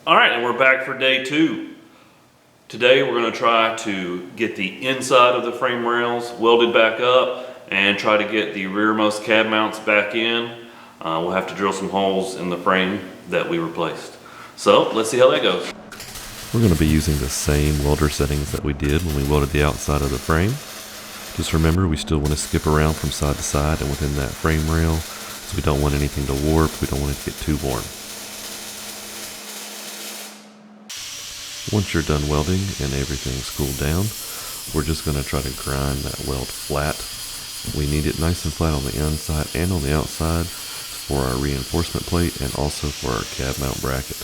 All right, and we're back for day 2. Today we're going to try to get the inside of the frame rails welded back up and try to get the rearmost cab mounts back in. We'll have to drill some holes in the frame that we replaced. So let's see how that goes. We're going to be using the same welder settings that we did when we welded the outside of the frame. Just remember, we still want to skip around from side to side and within that frame rail, so we don't want anything to warp, we don't want it to get too warm. Once you're done welding and everything's cooled down, we're just going to try to grind that weld flat. We need it nice and flat on the inside and on the outside for our reinforcement plate and also for our cab mount bracket.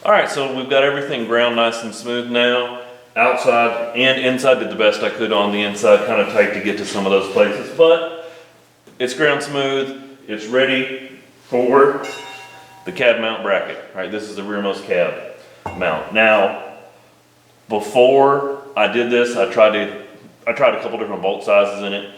Alright, so we've got everything ground nice and smooth now. Outside and inside, did the best I could on the inside, kind of tight to get to some of those places, but it's ground smooth. It's ready for the cab mount bracket. Alright, this is the rearmost cab mount. Now, before I did this, I tried a couple different bolt sizes in it.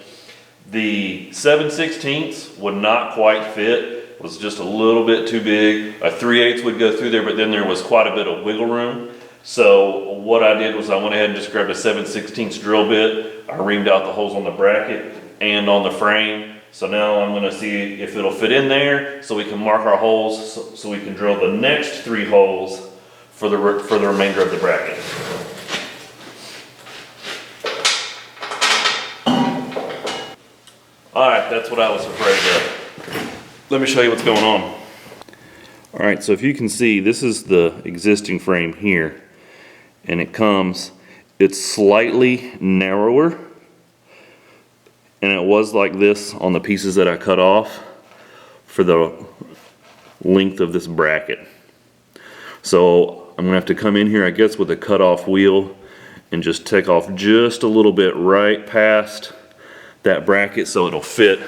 The 7/16 would not quite fit, was just a little bit too big. A 3/8 would go through there, but then there was quite a bit of wiggle room. So what I did was I went ahead and just grabbed a 7/16 drill bit. I reamed out the holes on the bracket and on the frame. So now I'm gonna see if it'll fit in there so we can mark our holes so we can drill the next 3 holes for the remainder of the bracket. Alright, that's what I was afraid of. Let me show you what's going on. Alright, so if you can see, this is the existing frame here. And it's slightly narrower. And it was like this on the pieces that I cut off for the length of this bracket. So I'm gonna have to come in here, I guess, with a cut-off wheel and just take off just a little bit right past that bracket so it'll fit.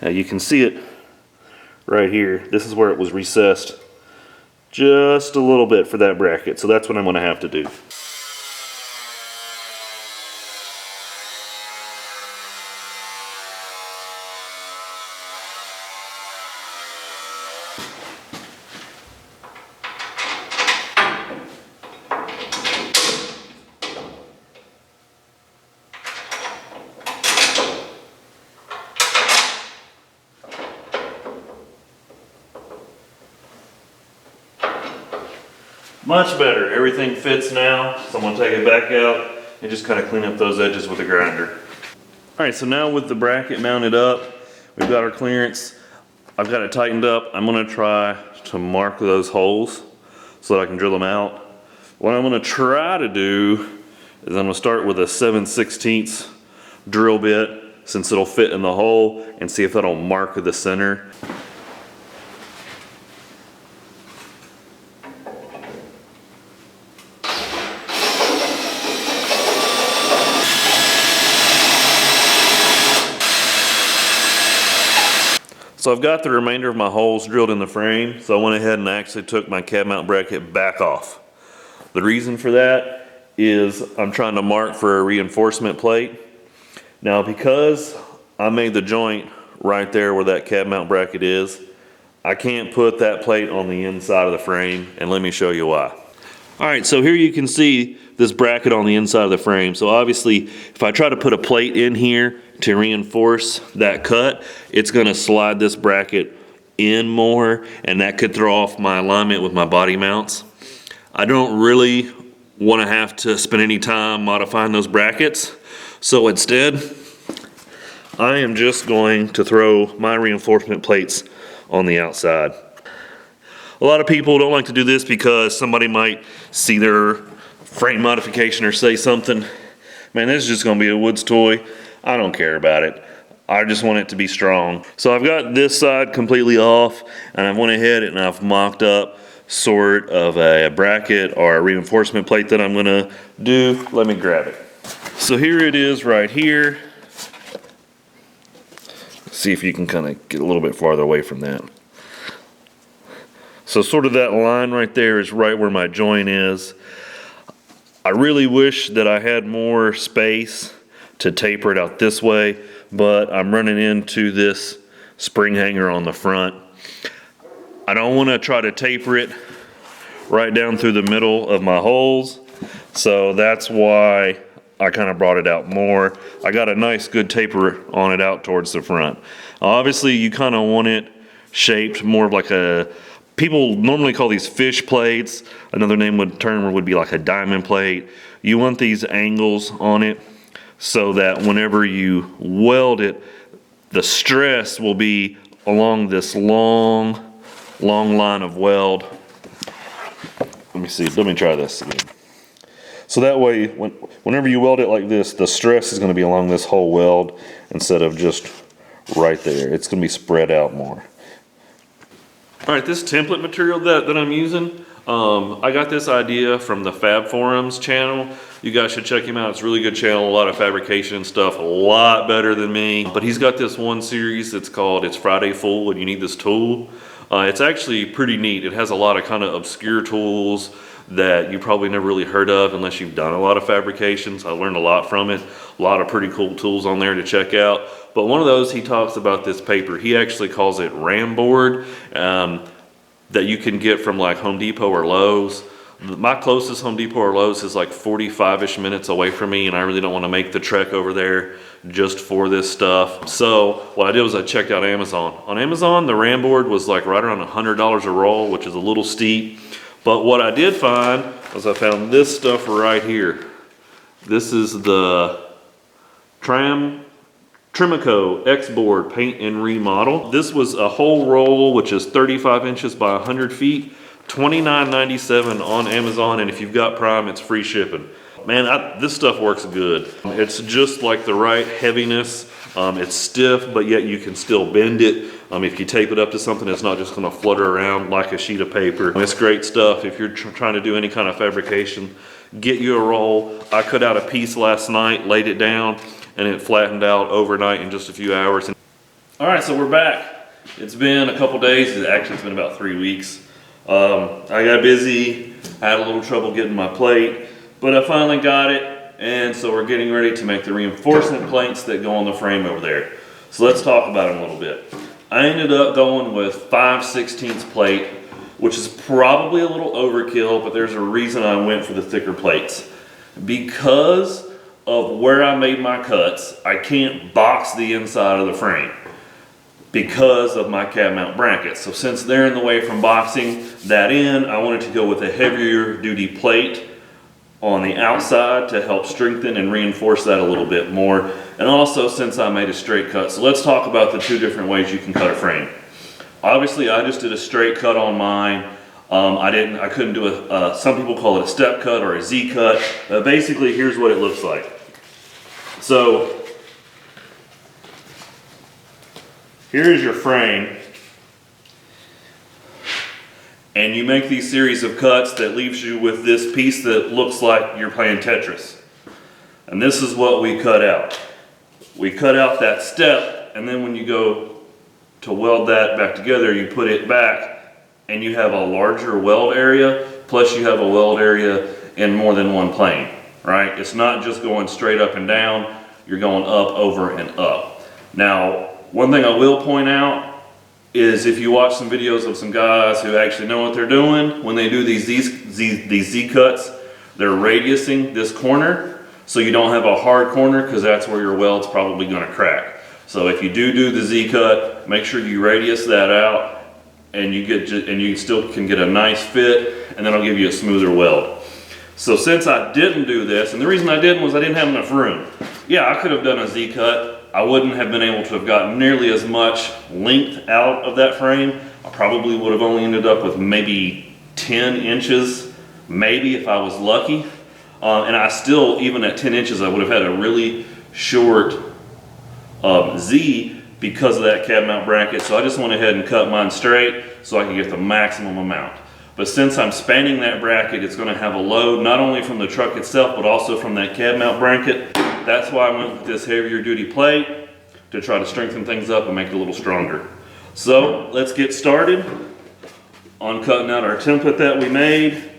Now you can see it right here. This is where it was recessed just a little bit for that bracket. So that's what I'm gonna have to do. Much better, everything fits now, so I'm gonna take it back out and just kind of clean up those edges with a grinder. All right, so now with the bracket mounted up, we've got our clearance. I've got it tightened up. I'm gonna try to mark those holes so that I can drill them out. What I'm gonna try to do is I'm gonna start with a 7/16 drill bit since it'll fit in the hole and see if that'll mark the center. So I've got the remainder of my holes drilled in the frame, so I went ahead and actually took my cab mount bracket back off. The reason for that is I'm trying to mark for a reinforcement plate. Now because I made the joint right there where that cab mount bracket is, I can't put that plate on the inside of the frame, and let me show you why. Alright, so here you can see this bracket on the inside of the frame. So obviously, if I try to put a plate in here to reinforce that cut, it's gonna slide this bracket in more, and that could throw off my alignment with my body mounts. I don't really wanna have to spend any time modifying those brackets. So instead, I am just going to throw my reinforcement plates on the outside. A lot of people don't like to do this because somebody might see their frame modification or say something. Man, this is just gonna be a Woods toy. I don't care about it. I just want it to be strong. So I've got this side completely off, and I went ahead and I've mocked up sort of a bracket or a reinforcement plate that I'm gonna do. Let me grab it. So here it is right here. See if you can kind of get a little bit farther away from that. So sort of that line right there is right where my joint is. I really wish that I had more space to taper it out this way, but I'm running into this spring hanger on the front. I don't want to try to taper it right down through the middle of my holes. So that's why I kind of brought it out more. I got a nice good taper on it out towards the front. Obviously you kind of want it shaped more of like a, people normally call these fish plates. Another term would be like a diamond plate. You want these angles on it so that whenever you weld it, the stress will be along this long line of weld. Let me see, let me try this again. So that way, whenever you weld it like this, the stress is going to be along this whole weld instead of just right there. It's going to be spread out more. All right, this template material that I'm using, I got this idea from the Fab Forums channel. You guys should check him out. It's a really good channel, a lot of fabrication stuff, a lot better than me. But he's got this one series that's called It's Friday Full and You Need This Tool. It's actually pretty neat. It has a lot of kind of obscure tools that you probably never really heard of unless you've done a lot of fabrications. I learned a lot from it. A lot of pretty cool tools on there to check out. But one of those, he talks about this paper. He actually calls it Ram board that you can get from like Home Depot or Lowe's. My closest Home Depot or Lowe's is like 45-ish minutes away from me, and I really don't want to make the trek over there just for this stuff. So what I did was I checked out Amazon. On Amazon, the Ram board was like right around $100 a roll, which is a little steep. But what I did find was I found this stuff right here. This is the Trimaco X-Board Paint and Remodel. This was a whole roll, which is 35 inches by 100 feet, $29.97 on Amazon, and if you've got Prime, it's free shipping. Man, this stuff works good. It's just like the right heaviness. It's stiff, but yet you can still bend it. If you tape it up to something, it's not just gonna flutter around like a sheet of paper. It's great stuff. If you're trying to do any kind of fabrication, get you a roll. I cut out a piece last night, laid it down, and it flattened out overnight in just a few hours. All right, so we're back. It's been a couple days. Actually, it's been about 3 weeks. I got busy. I had a little trouble getting my plate, but I finally got it. And so we're getting ready to make the reinforcement plates that go on the frame over there. So let's talk about them a little bit. I ended up going with 5/16 plate, which is probably a little overkill, but there's a reason I went for the thicker plates. Because of where I made my cuts, I can't box the inside of the frame because of my cab mount brackets. So since they're in the way from boxing that in, I wanted to go with a heavier duty plate on the outside to help strengthen and reinforce that a little bit more. And also since I made a straight cut. So let's talk about the two different ways you can cut a frame. Obviously I just did a straight cut on mine. I couldn't do some people call it a step cut or a Z cut. Basically here's what it looks like. So here's your frame. And you make these series of cuts that leaves you with this piece that looks like you're playing Tetris. And this is what we cut out. We cut out that step, and then when you go to weld that back together, you put it back, and you have a larger weld area, plus you have a weld area in more than one plane, right? It's not just going straight up and down, you're going up, over, and up. Now, one thing I will point out is if you watch some videos of some guys who actually know what they're doing, when they do these Z cuts, they're radiusing this corner so you don't have a hard corner because that's where your weld's probably going to crack. So if you do the Z cut, make sure you radius that out and you still can get a nice fit, and then I'll give you a smoother weld. So since I didn't do this, and the reason I didn't was I didn't have enough room. Yeah, I could have done a Z cut. I wouldn't have been able to have gotten nearly as much length out of that frame. I probably would have only ended up with maybe 10 inches, maybe if I was lucky. And I still, even at 10 inches, I would have had a really short Z because of that cab mount bracket. So I just went ahead and cut mine straight so I could get the maximum amount. But since I'm spanning that bracket, it's going to have a load not only from the truck itself, but also from that cab mount bracket. That's why I went with this heavier duty plate to try to strengthen things up and make it a little stronger. So let's get started on cutting out our template that we made.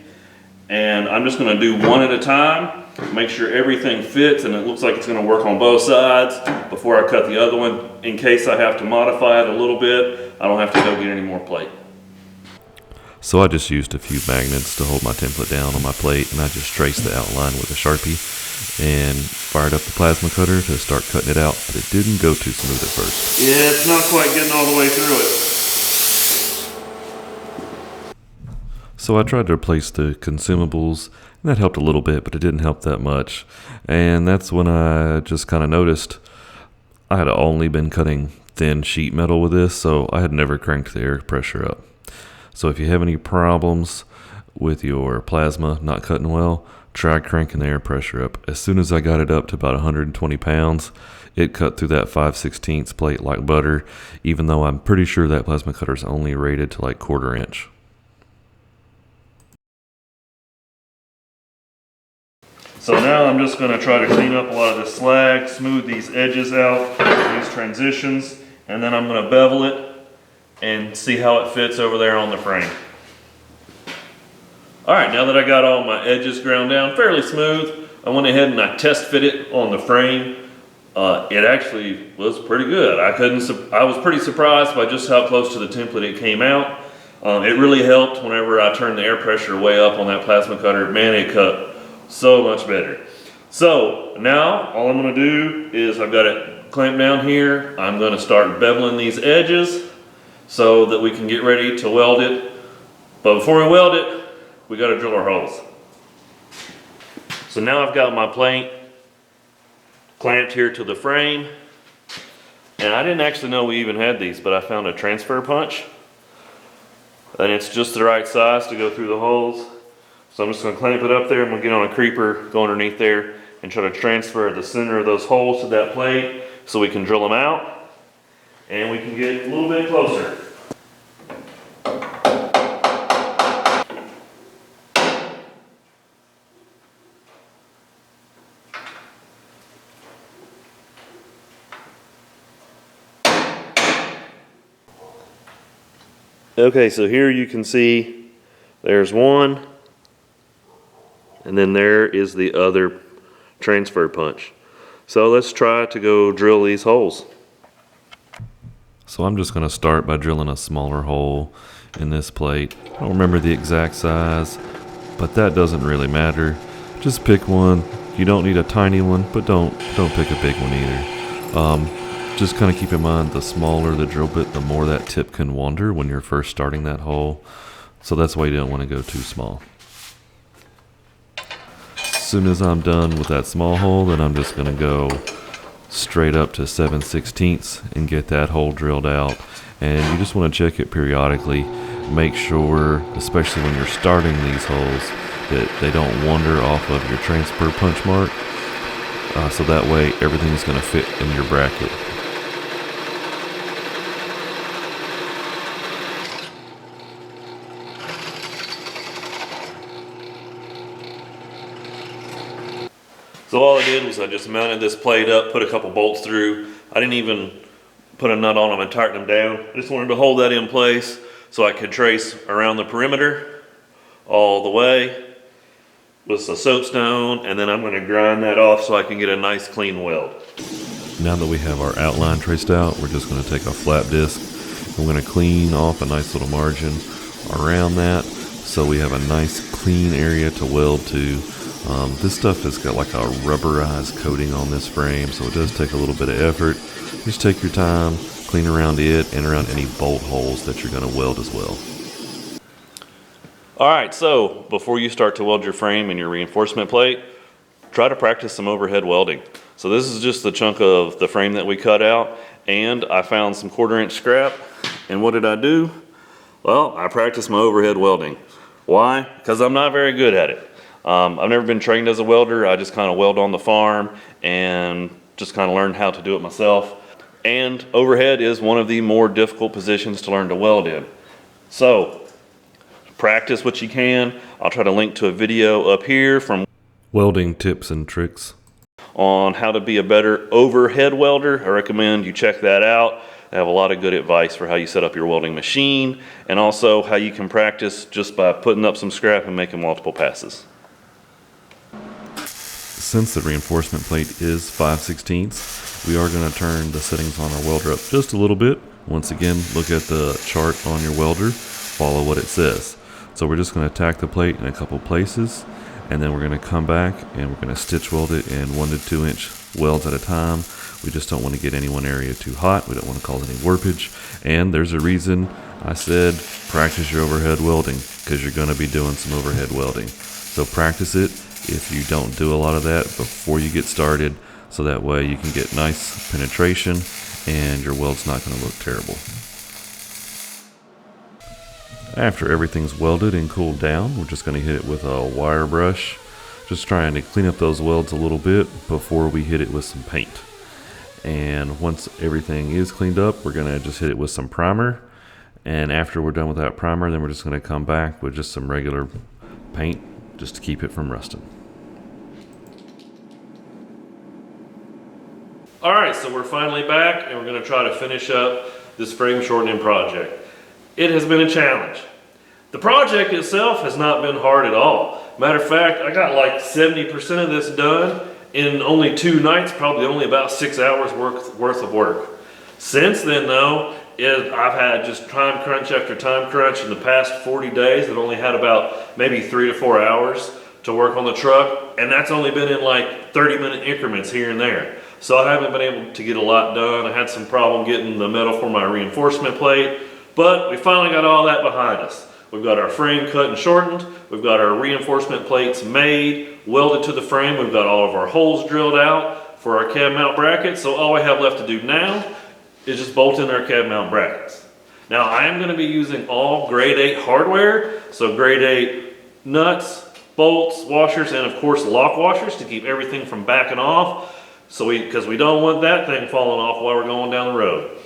And I'm just going to do one at a time, make sure everything fits and it looks like it's going to work on both sides before I cut the other one. In case I have to modify it a little bit, I don't have to go get any more plate. So I just used a few magnets to hold my template down on my plate, and I just traced the outline with a Sharpie and fired up the plasma cutter to start cutting it out, but it didn't go too smooth at first. Yeah, it's not quite getting all the way through it. So I tried to replace the consumables, and that helped a little bit, but it didn't help that much. And that's when I just kind of noticed I had only been cutting thin sheet metal with this, so I had never cranked the air pressure up. So if you have any problems with your plasma not cutting well, try cranking the air pressure up. As soon as I got it up to about 120 pounds, it cut through that 5/16 plate like butter, even though I'm pretty sure that plasma cutter is only rated to like 1/4 inch. So now I'm just going to try to clean up a lot of this slag, smooth these edges out, these transitions, and then I'm going to bevel it and see how it fits over there on the frame. Alright, now that I got all my edges ground down fairly smooth, I went ahead and I test fit it on the frame. It actually was pretty good. I was pretty surprised by just how close to the template it came out. It really helped whenever I turned the air pressure way up on that plasma cutter. Man, it cut so much better. So now all I'm going to do is I've got it clamped down here. I'm going to start beveling these edges so that we can get ready to weld it. But before we weld it, we got to drill our holes. So now I've got my plate clamped here to the frame, and I didn't actually know we even had these, but I found a transfer punch, and it's just the right size to go through the holes. So I'm just going to clamp it up there. I'm going to get on a creeper, go underneath there, and try to transfer the center of those holes to that plate so we can drill them out and we can get a little bit closer. Okay, so here you can see there's one, and then there is the other transfer punch. So let's try to go drill these holes. So I'm just going to start by drilling a smaller hole in this plate. I don't remember the exact size, but that doesn't really matter. Just pick one. You don't need a tiny one, but don't pick a big one either. Just kind of keep in mind, the smaller the drill bit, the more that tip can wander when you're first starting that hole. So that's why you don't want to go too small. As soon as I'm done with that small hole, then I'm just going to go straight up to 7/16 and get that hole drilled out. And you just want to check it periodically. Make sure, especially when you're starting these holes, that they don't wander off of your transfer punch mark. So that way everything's going to fit in your bracket. So all I did was I just mounted this plate up, put a couple bolts through. I didn't even put a nut on them and tighten them down. I just wanted to hold that in place so I could trace around the perimeter all the way with a soapstone, and then I'm going to grind that off so I can get a nice clean weld. Now that we have our outline traced out, we're just going to take a flat disc. We're going to clean off a nice little margin around that so we have a nice clean area to weld to. This stuff has got like a rubberized coating on this frame, so it does take a little bit of effort. Just take your time, clean around it and around any bolt holes that you're going to weld as well. Alright, so before you start to weld your frame and your reinforcement plate, try to practice some overhead welding. So this is just the chunk of the frame that we cut out, and I found some 1/4 inch scrap. And what did I do? Well, I practiced my overhead welding. Why? Because I'm not very good at it. I've never been trained as a welder. I just kind of weld on the farm and just kind of learned how to do it myself. And overhead is one of the more difficult positions to learn to weld in. So practice what you can. I'll try to link to a video up here from Welding tips and tricks on how to be a better overhead welder. I recommend you check that out. I have a lot of good advice for how you set up your welding machine, and also how you can practice just by putting up some scrap and making multiple passes. Since the reinforcement plate is 5/16, we are going to turn the settings on our welder up just a little bit. Once again, look at the chart on your welder, follow what it says. So we're just going to tack the plate in a couple places, and then we're going to come back and we're going to stitch weld it in 1 to 2 inch welds at a time. We just don't want to get any one area too hot. We don't want to cause any warpage. And there's a reason I said practice your overhead welding, because you're going to be doing some overhead welding. So practice it if you don't do a lot of that before you get started, so that way you can get nice penetration and your weld's not going to look terrible. After everything's welded and cooled down, we're just going to hit it with a wire brush, just trying to clean up those welds a little bit before we hit it with some paint. And once everything is cleaned up, we're going to just hit it with some primer. And after we're done with that primer, then we're just going to come back with just some regular paint just to keep it from rusting. All right, so we're finally back and we're going to try to finish up this frame shortening project. It has been a challenge. The project itself has not been hard at all. Matter of fact, I got like 70% of this done in only 2 nights, probably only about 6 hours worth of work. Since then though, I've had just time crunch after time crunch. In the past 40 days, I've only had about maybe 3 to 4 hours to work on the truck, and that's only been in like 30-minute increments here and there. So I haven't been able to get a lot done. I had some problem getting the metal for my reinforcement plate, but we finally got all that behind us. We've got our frame cut and shortened. We've got our reinforcement plates made, welded to the frame. We've got all of our holes drilled out for our cab mount brackets. So all we have left to do now is just bolt in our cab mount brackets. Now I am going to be using all grade 8 hardware. So grade 8 nuts, bolts, washers, and of course lock washers to keep everything from backing off. So because we don't want that thing falling off while we're going down the road.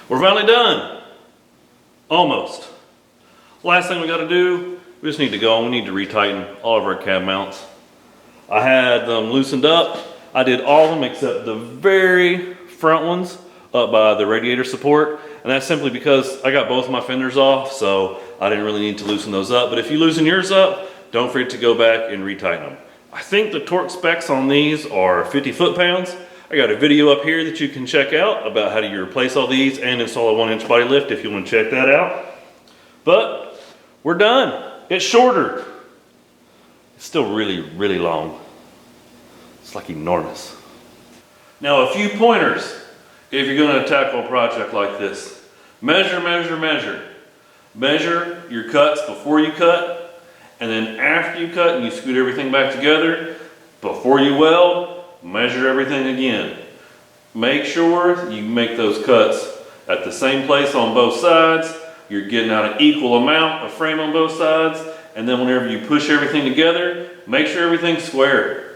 We're finally done. Almost. Last thing we got to do, we just need to go and we need to retighten all of our cab mounts. I had them loosened up. I did all of them except the very front ones up by the radiator support. And that's simply because I got both my fenders off, so I didn't really need to loosen those up. But if you loosen yours up, don't forget to go back and retighten them. I think the torque specs on these are 50 foot-pounds. I got a video up here that you can check out about how do you replace all these and install a 1-inch body lift if you want to check that out. But we're done. It's shorter. It's still really, really long. It's like enormous. Now a few pointers if you're going to tackle a project like this. Measure, measure, measure. Measure your cuts before you cut, and then after you cut and you scoot everything back together, before you weld, measure everything again. Make sure you make those cuts at the same place on both sides. You're getting out an equal amount of frame on both sides, and then whenever you push everything together, make sure everything's square.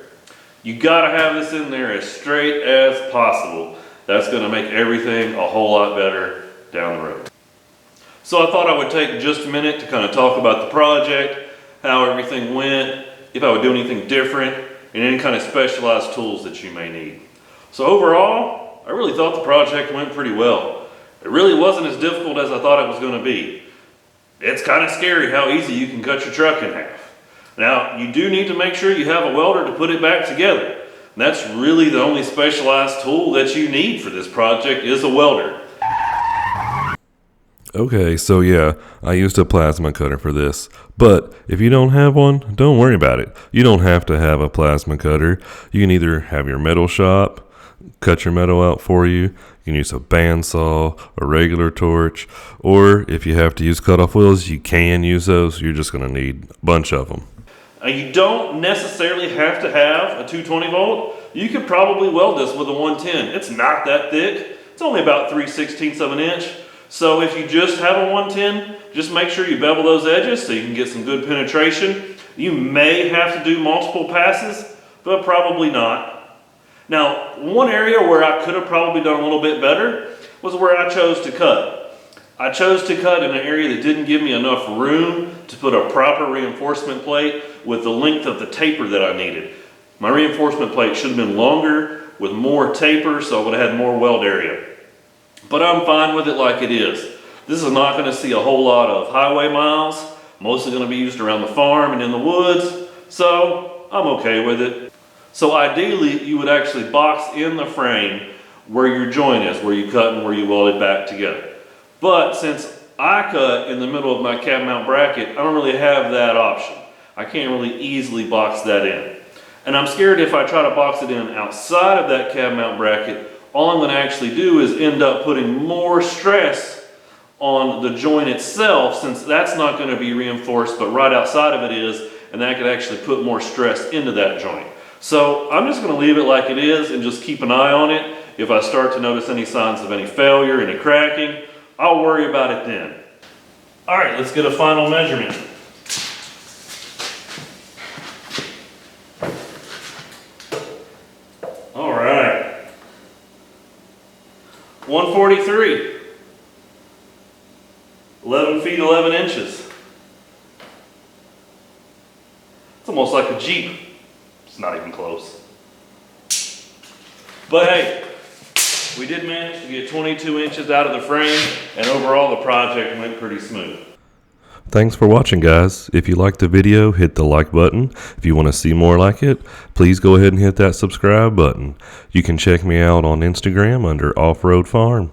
You gotta have this in there as straight as possible. That's gonna make everything a whole lot better down the road. So I thought I would take just a minute to kind of talk about the project, how everything went, if I would do anything different, and any kind of specialized tools that you may need. So overall, I really thought the project went pretty well. It really wasn't as difficult as I thought it was going to be. It's kind of scary how easy you can cut your truck in half. Now, you do need to make sure you have a welder to put it back together. And that's really the only specialized tool that you need for this project is a welder. Okay, so yeah, I used a plasma cutter for this, but if you don't have one, don't worry about it. You don't have to have a plasma cutter. You can either have your metal shop cut your metal out for you. You can use a bandsaw, a regular torch, or if you have to use cutoff wheels, you can use those. You're just going to need a bunch of them. You don't necessarily have to have a 220 volt. You could probably weld this with a 110. It's not that thick. It's only about 3/16 of an inch. So if you just have a 110, just make sure you bevel those edges so you can get some good penetration. You may have to do multiple passes, but probably not. Now, one area where I could have probably done a little bit better was where I chose to cut. I chose to cut in an area that didn't give me enough room to put a proper reinforcement plate with the length of the taper that I needed. My reinforcement plate should have been longer with more taper, so I would have had more weld area. But I'm fine with it like it is. This is not going to see a whole lot of highway miles. Mostly gonna be used around the farm and in the woods, so I'm okay with it. So ideally, you would actually box in the frame where your joint is, where you cut and where you weld it back together. But since I cut in the middle of my cab mount bracket, I don't really have that option. I can't really easily box that in. And I'm scared if I try to box it in outside of that cab mount bracket, all I'm gonna actually do is end up putting more stress on the joint itself, since that's not gonna be reinforced, but right outside of it is, and that could actually put more stress into that joint. So I'm just gonna leave it like it is and just keep an eye on it. If I start to notice any signs of any failure, any cracking, I'll worry about it then. All right, let's get a final measurement. All right. 143. 11 feet, 11 inches. It's almost like a Jeep. It's not even close. But hey, we did manage to get 22 inches out of the frame, and overall the project went pretty smooth. Thanks for watching, guys. If you liked the video, hit the like button. If you want to see more like it, please go ahead and hit that subscribe button. You can check me out on Instagram under Off-Road Farm.